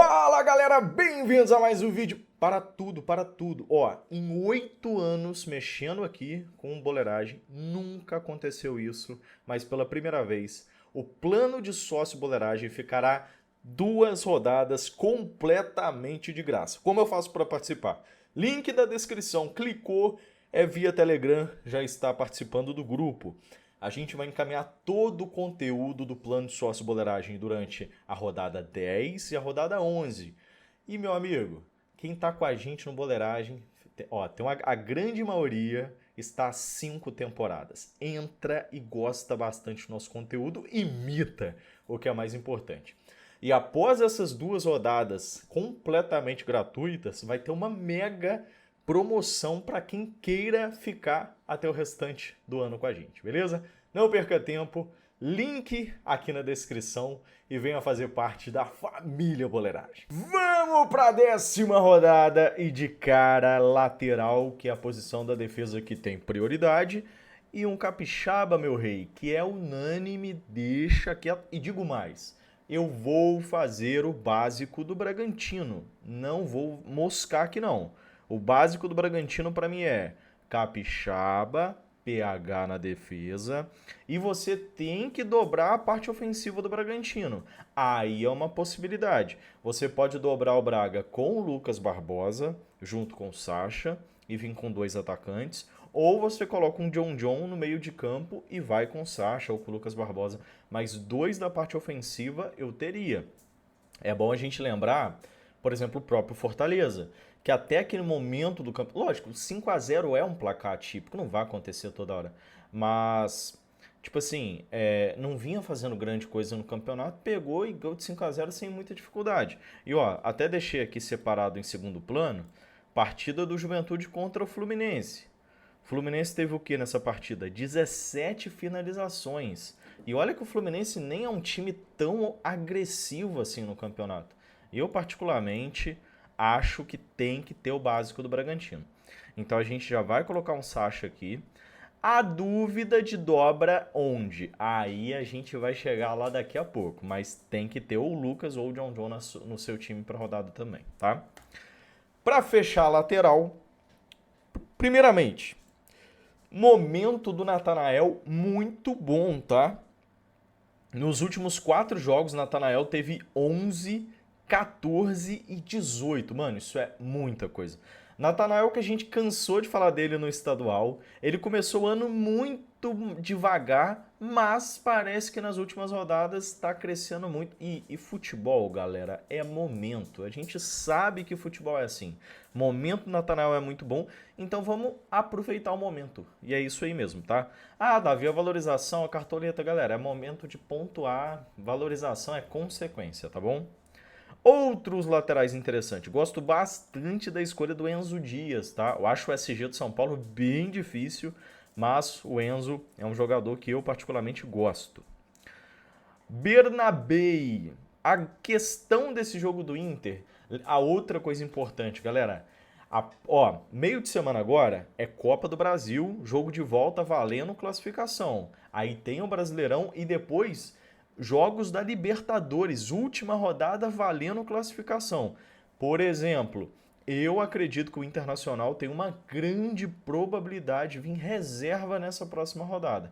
Fala galera, bem-vindos a mais um vídeo. Para tudo. Ó, em 8 anos mexendo aqui com boleiragem, nunca aconteceu isso, mas pela primeira vez, o plano de sócio boleiragem ficará 2 rodadas completamente de graça. Como eu faço para participar? Link da descrição, clicou, é via Telegram, já está participando do grupo. A gente vai encaminhar todo o conteúdo do plano de sócio boleiragem durante a rodada 10 e a rodada 11. E, meu amigo, quem está com a gente no boleiragem, a grande maioria está há 5 temporadas. Entra e gosta bastante do nosso conteúdo, imita, o que é mais importante. E após essas 2 rodadas completamente gratuitas, vai ter uma mega promoção para quem queira ficar até o restante do ano com a gente, beleza? Não perca tempo, link aqui na descrição e venha fazer parte da família Boleiragem. Vamos para a 10ª rodada e de cara lateral, que é a posição da defesa que tem prioridade, e um capixaba, meu rei, que é unânime, deixa quieto. E digo mais, eu vou fazer o básico do Bragantino, não vou moscar aqui não. O básico do Bragantino para mim é capixaba, PH na defesa, e você tem que dobrar a parte ofensiva do Bragantino. Aí é uma possibilidade. Você pode dobrar o Braga com o Lucas Barbosa, junto com o Sacha, e vir com 2 atacantes, ou você coloca um John no meio de campo e vai com o Sacha ou com o Lucas Barbosa. Mas 2 da parte ofensiva eu teria. É bom a gente lembrar, por exemplo, o próprio Fortaleza, que até aquele momento do campo... Lógico, 5-0 é um placar típico, não vai acontecer toda hora. Mas, tipo assim, não vinha fazendo grande coisa no campeonato, pegou e ganhou de 5-0 sem muita dificuldade. E ó, até deixei aqui separado em segundo plano, partida do Juventude contra o Fluminense. O Fluminense teve o que nessa partida? 17 finalizações. E olha que o Fluminense nem é um time tão agressivo assim no campeonato. Eu, particularmente, acho que tem que ter o básico do Bragantino. Então a gente já vai colocar um Sacha aqui. A dúvida de dobra onde? Aí a gente vai chegar lá daqui a pouco. Mas tem que ter ou o Lucas ou o John no seu time para rodada também, tá? Para fechar a lateral, primeiramente, momento do Natanael muito bom, tá? Nos últimos 4 jogos, Natanael teve 11, 14 e 18. Mano, isso é muita coisa. Natanael, que a gente cansou de falar dele no estadual, ele começou o ano muito devagar, mas parece que nas últimas rodadas está crescendo muito. E futebol, galera, é momento. A gente sabe que futebol é assim. Momento do Natanael é muito bom, então vamos aproveitar o momento. E é isso aí mesmo, tá? Ah, Davi, a valorização, a cartoleta, galera, é momento de pontuar. Valorização é consequência, tá bom? Outros laterais interessantes. Gosto bastante da escolha do Enzo Dias, tá? Eu acho o SG do São Paulo bem difícil, mas o Enzo é um jogador que eu particularmente gosto. Bernabei. A questão desse jogo do Inter, a outra coisa importante, galera. Meio de semana agora é Copa do Brasil, jogo de volta valendo classificação. Aí tem o Brasileirão e depois jogos da Libertadores, última rodada valendo classificação. Por exemplo, eu acredito que o Internacional tem uma grande probabilidade de vir reserva nessa próxima rodada.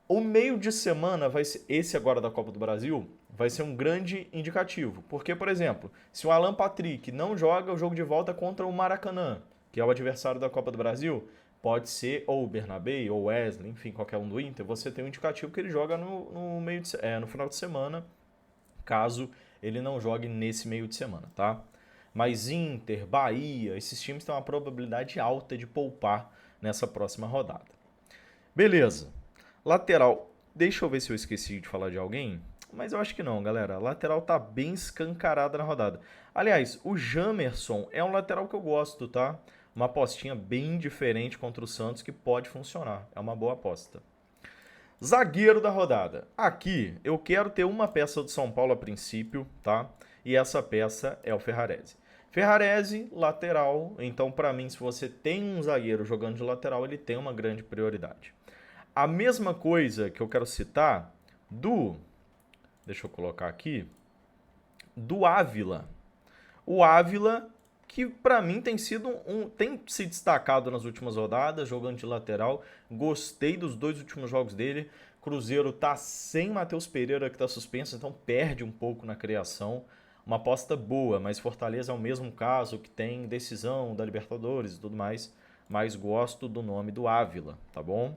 O meio de semana vai ser esse agora da Copa do Brasil, vai ser um grande indicativo. Porque, por exemplo, se o Alan Patrick não joga o jogo de volta contra o Maracanã, que é o adversário da Copa do Brasil, pode ser ou o Bernabei ou o Wesley, enfim, qualquer um do Inter, você tem um indicativo que ele joga no final de semana, caso ele não jogue nesse meio de semana, tá? Mas Inter, Bahia, esses times têm uma probabilidade alta de poupar nessa próxima rodada. Beleza. Lateral, deixa eu ver se eu esqueci de falar de alguém, mas eu acho que não, galera. A lateral tá bem escancarada na rodada. Aliás, o Jamerson é um lateral que eu gosto, tá? Uma apostinha bem diferente contra o Santos que pode funcionar. É uma boa aposta. Zagueiro da rodada. Aqui eu quero ter uma peça do São Paulo a princípio, tá? E essa peça é o Ferrarese. Ferrarese, lateral. Então, para mim, se você tem um zagueiro jogando de lateral, ele tem uma grande prioridade. A mesma coisa que eu quero citar deixa eu colocar aqui, do Ávila. O Ávila, que para mim tem tem se destacado nas últimas rodadas, jogando de lateral. Gostei dos 2 últimos jogos dele. Cruzeiro tá sem Matheus Pereira, que tá suspenso, então perde um pouco na criação. Uma aposta boa, mas Fortaleza é o mesmo caso, que tem decisão da Libertadores e tudo mais. Mas gosto do nome do Ávila, tá bom?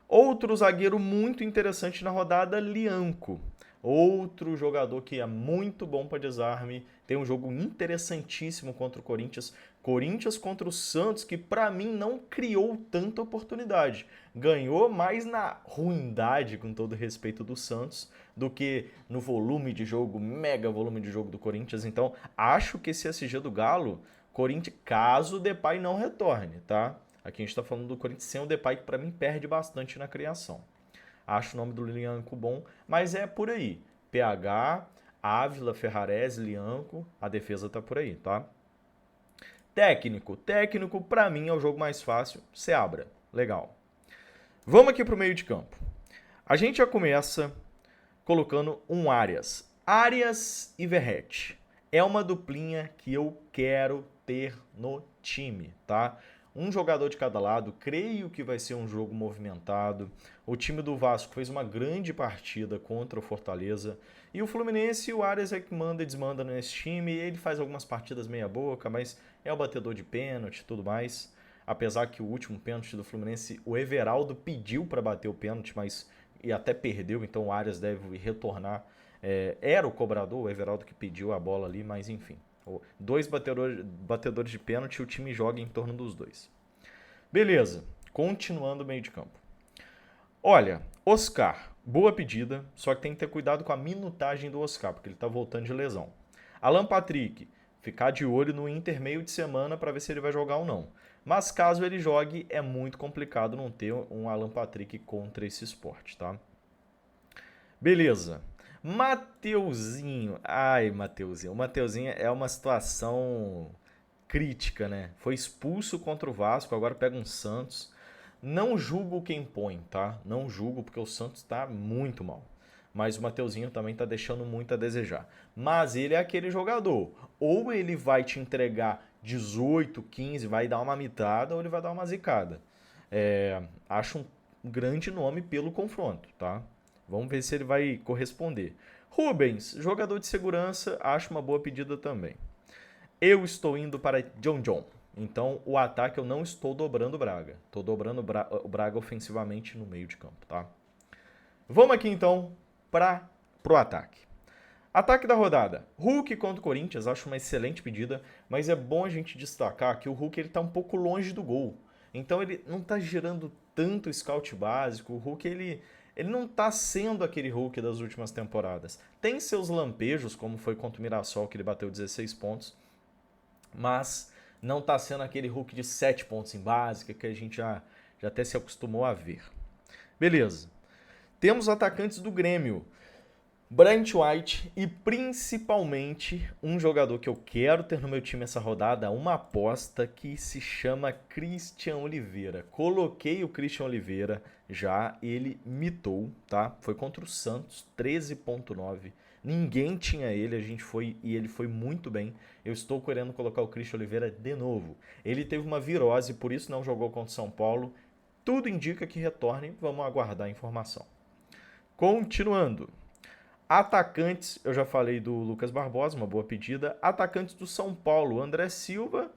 Outro zagueiro muito interessante na rodada, Lianco. Outro jogador que é muito bom para desarme. Tem um jogo interessantíssimo contra o Corinthians. Corinthians contra o Santos, que para mim não criou tanta oportunidade. Ganhou mais na ruindade, com todo respeito, do Santos, do que no volume de jogo, mega volume de jogo do Corinthians. Então, acho que esse SG do Galo, Corinthians, caso o Depay não retorne, tá? Aqui a gente está falando do Corinthians sem o Depay, que para mim perde bastante na criação. Acho o nome do Lianco bom, mas é por aí. PH, Ávila, Ferrarese, Lianco, a defesa tá por aí, tá? Técnico para mim é o jogo mais fácil, Seabra, legal. Vamos aqui pro meio de campo. A gente já começa colocando um Arias. Arias e Verratti. É uma duplinha que eu quero ter no time, tá? Um jogador de cada lado, creio que vai ser um jogo movimentado. O time do Vasco fez uma grande partida contra o Fortaleza. E o Fluminense, o Arias é que manda e desmanda nesse time. Ele faz algumas partidas meia boca, mas é o batedor de pênalti e tudo mais. Apesar que o último pênalti do Fluminense, o Everaldo pediu para bater o pênalti, mas e até perdeu, então o Arias deve retornar. Era o cobrador, o Everaldo, que pediu a bola ali, mas enfim. 2 batedores de pênalti e o time joga em torno dos 2. Beleza, continuando o meio de campo. Olha, Oscar, boa pedida, só que tem que ter cuidado com a minutagem do Oscar, porque ele tá voltando de lesão. Alan Patrick, ficar de olho no Inter meio de semana para ver se ele vai jogar ou não. Mas caso ele jogue, é muito complicado não ter um Alan Patrick contra esse esporte, tá? Beleza. Mateuzinho. Ai, Mateuzinho. O Mateuzinho é uma situação crítica, né? Foi expulso contra o Vasco, agora pega um Santos. Não julgo quem põe, tá? Não julgo porque o Santos tá muito mal. Mas o Mateuzinho também tá deixando muito a desejar. Mas ele é aquele jogador. Ou ele vai te entregar 18, 15, vai dar uma mitada, ou ele vai dar uma zicada. Acho um grande nome pelo confronto, tá? Vamos ver se ele vai corresponder. Rubens, jogador de segurança, acho uma boa pedida também. Eu estou indo para John. Então, o ataque eu não estou dobrando o Braga. Estou dobrando o Braga ofensivamente no meio de campo, tá? Vamos aqui, então, para o ataque. Ataque da rodada. Hulk contra o Corinthians, acho uma excelente pedida, mas é bom a gente destacar que o Hulk está um pouco longe do gol. Então, ele não está gerando tanto scout básico. O Hulk, ele não está sendo aquele Hulk das últimas temporadas. Tem seus lampejos, como foi contra o Mirassol, que ele bateu 16 pontos, mas não está sendo aquele Hulk de 7 pontos em básica que a gente já até se acostumou a ver. Beleza. Temos atacantes do Grêmio. Brent White e principalmente um jogador que eu quero ter no meu time essa rodada, uma aposta que se chama Christian Oliveira. Coloquei o Christian Oliveira já, ele mitou, tá? Foi contra o Santos, 13.9. Ninguém tinha ele, a gente foi e ele foi muito bem. Eu estou querendo colocar o Christian Oliveira de novo. Ele teve uma virose, por isso não jogou contra o São Paulo. Tudo indica que retorne, vamos aguardar a informação. Continuando. Atacantes, eu já falei do Lucas Barbosa, uma boa pedida. Atacantes do São Paulo, André Silva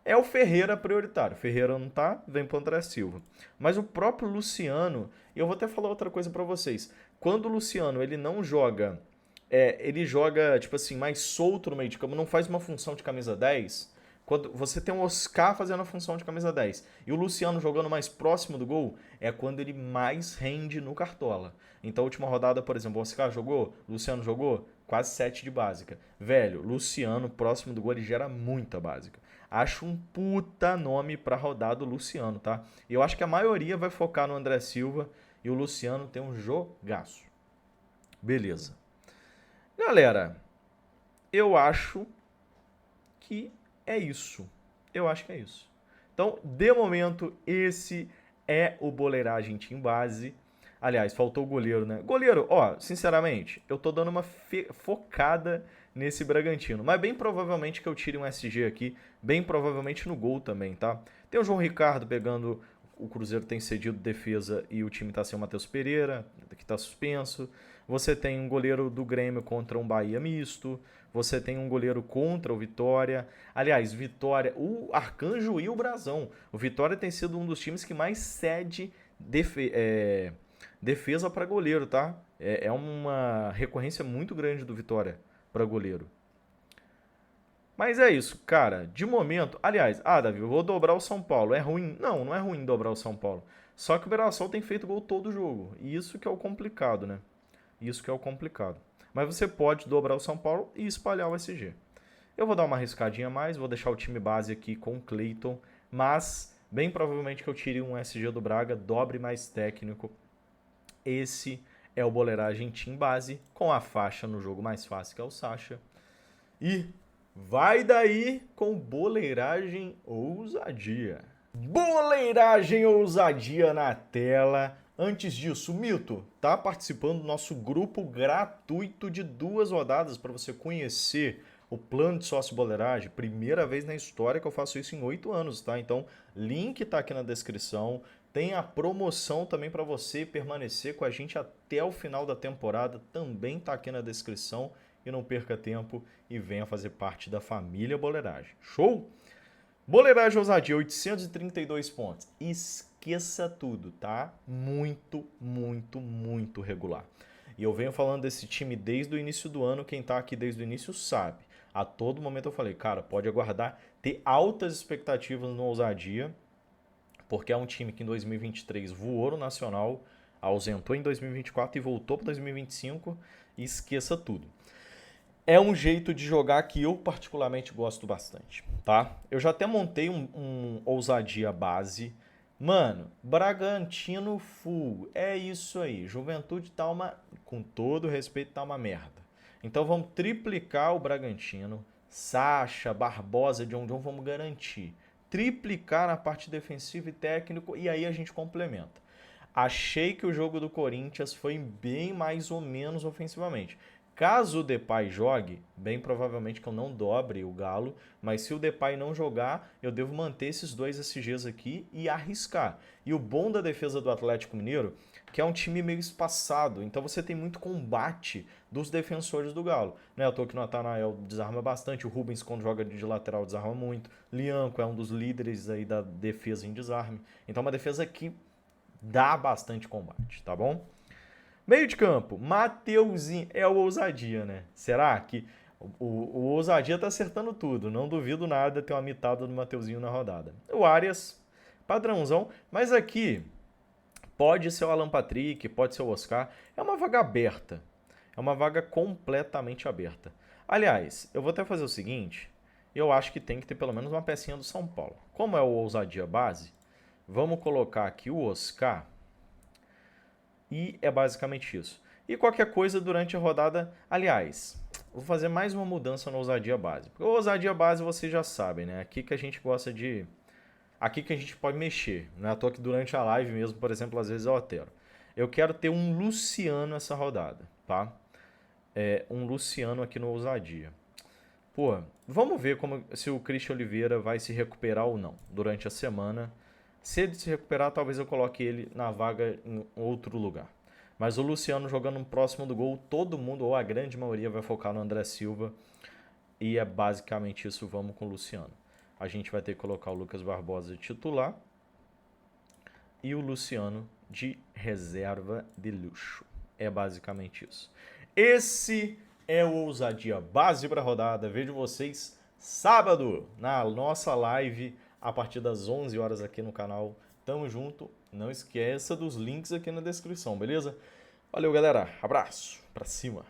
é o Ferreira prioritário. Ferreira não tá, vem pro André Silva. Mas o próprio Luciano, e eu vou até falar outra coisa para vocês. Quando o Luciano ele não joga, ele joga tipo assim mais solto no meio de campo, não faz uma função de camisa 10. Quando você tem o Oscar fazendo a função de camisa 10 e o Luciano jogando mais próximo do gol, é quando ele mais rende no Cartola. Então, a última rodada, por exemplo, o Oscar jogou, o Luciano jogou, quase 7 de básica. Velho, Luciano, próximo do gol, ele gera muita básica. Acho um puta nome pra rodada o Luciano, tá? E eu acho que a maioria vai focar no André Silva e o Luciano tem um jogaço. Beleza. Galera, eu acho que é isso. Eu acho que é isso. Então, de momento, esse é o Boleiragem Team Base. Aliás, faltou o goleiro, né? Goleiro, ó, sinceramente, eu tô dando uma focada nesse Bragantino. Mas bem provavelmente que eu tire um SG aqui, bem provavelmente no gol também, tá? Tem o João Ricardo pegando, o Cruzeiro tem cedido defesa e o time tá sem o Matheus Pereira, que tá suspenso. Você tem um goleiro do Grêmio contra um Bahia misto. Você tem um goleiro contra o Vitória. Aliás, Vitória, o Arcanjo e o Brasão. O Vitória tem sido um dos times que mais cede defesa para goleiro, tá? É uma recorrência muito grande do Vitória para goleiro. Mas é isso, cara. De momento, aliás, Davi, eu vou dobrar o São Paulo. É ruim? Não, não é ruim dobrar o São Paulo. Só que o Mirassol tem feito gol todo jogo. E isso que é o complicado, né? Isso que é o complicado. Mas você pode dobrar o São Paulo e espalhar o SG. Eu vou dar uma arriscadinha a mais, vou deixar o time base aqui com o Cleiton, mas bem provavelmente que eu tire um SG do Braga, dobre mais técnico. Esse é o Boleiragem Team Base, com a faixa no jogo mais fácil, que é o Sacha. E vai daí com Boleiragem Ousadia. Boleiragem Ousadia na tela. Antes disso, Mito tá participando do nosso grupo gratuito de 2 rodadas para você conhecer o plano de sócio boleiragem. Primeira vez na história que eu faço isso em 8 anos, tá? Então, link tá aqui na descrição. Tem a promoção também para você permanecer com a gente até o final da temporada. Também tá aqui na descrição. E não perca tempo e venha fazer parte da família Boleiragem. Show? Boleiragem Ousadia, 832 pontos. Esqueça tudo, tá? Muito, muito, muito regular. E eu venho falando desse time desde o início do ano. Quem tá aqui desde o início sabe. A todo momento eu falei, cara, pode aguardar, ter altas expectativas no Ousadia, porque é um time que em 2023 voou no Nacional, ausentou em 2024 e voltou para 2025. E esqueça tudo. É um jeito de jogar que eu particularmente gosto bastante, tá? Eu já até montei um Ousadia base. Mano, Bragantino full, é isso aí. Juventude tá com todo respeito, tá uma merda. Então vamos triplicar o Bragantino. Sacha, Barbosa, John, vamos garantir. Triplicar na parte defensiva e técnico e aí a gente complementa. Achei que o jogo do Corinthians foi bem mais ou menos ofensivamente. Caso o Depay jogue, bem provavelmente que eu não dobre o Galo, mas se o Depay não jogar, eu devo manter esses 2 SGs aqui e arriscar. E o bom da defesa do Atlético Mineiro, que é um time meio espaçado, então você tem muito combate dos defensores do Galo. Né? Eu tô aqui no Natanael, desarma bastante, o Rubens quando joga de lateral desarma muito, Lianco é um dos líderes aí da defesa em desarme. Então uma defesa que dá bastante combate, tá bom? Meio de campo, Mateuzinho, é o Ousadia, né? Será que o Ousadia tá acertando tudo? Não duvido nada ter uma mitada do Mateuzinho na rodada. O Arias, padrãozão, mas aqui pode ser o Alan Patrick, pode ser o Oscar. É uma vaga aberta, é uma vaga completamente aberta. Aliás, eu vou até fazer o seguinte, eu acho que tem que ter pelo menos uma pecinha do São Paulo. Como é o Ousadia base, vamos colocar aqui o Oscar. E é basicamente isso. E qualquer coisa durante a rodada, aliás, vou fazer mais uma mudança no Ousadia Base. Porque o Ousadia Base vocês já sabem, né? Aqui que a gente gosta de... Aqui que a gente pode mexer. Não é à toa que durante a live mesmo, por exemplo, às vezes eu altero. Eu quero ter um Luciano essa rodada, tá? Um Luciano aqui no Ousadia. Pô, vamos ver se o Christian Oliveira vai se recuperar ou não durante a semana. Se ele se recuperar, talvez eu coloque ele na vaga em outro lugar. Mas o Luciano jogando próximo do gol, todo mundo, ou a grande maioria, vai focar no André Silva. E é basicamente isso, vamos com o Luciano. A gente vai ter que colocar o Lucas Barbosa de titular e o Luciano de reserva de luxo. É basicamente isso. Esse é o Ousadia Base para a rodada. Vejo vocês sábado na nossa live a partir das 11 horas aqui no canal. Tamo junto. Não esqueça dos links aqui na descrição, beleza? Valeu, galera. Abraço. Pra cima.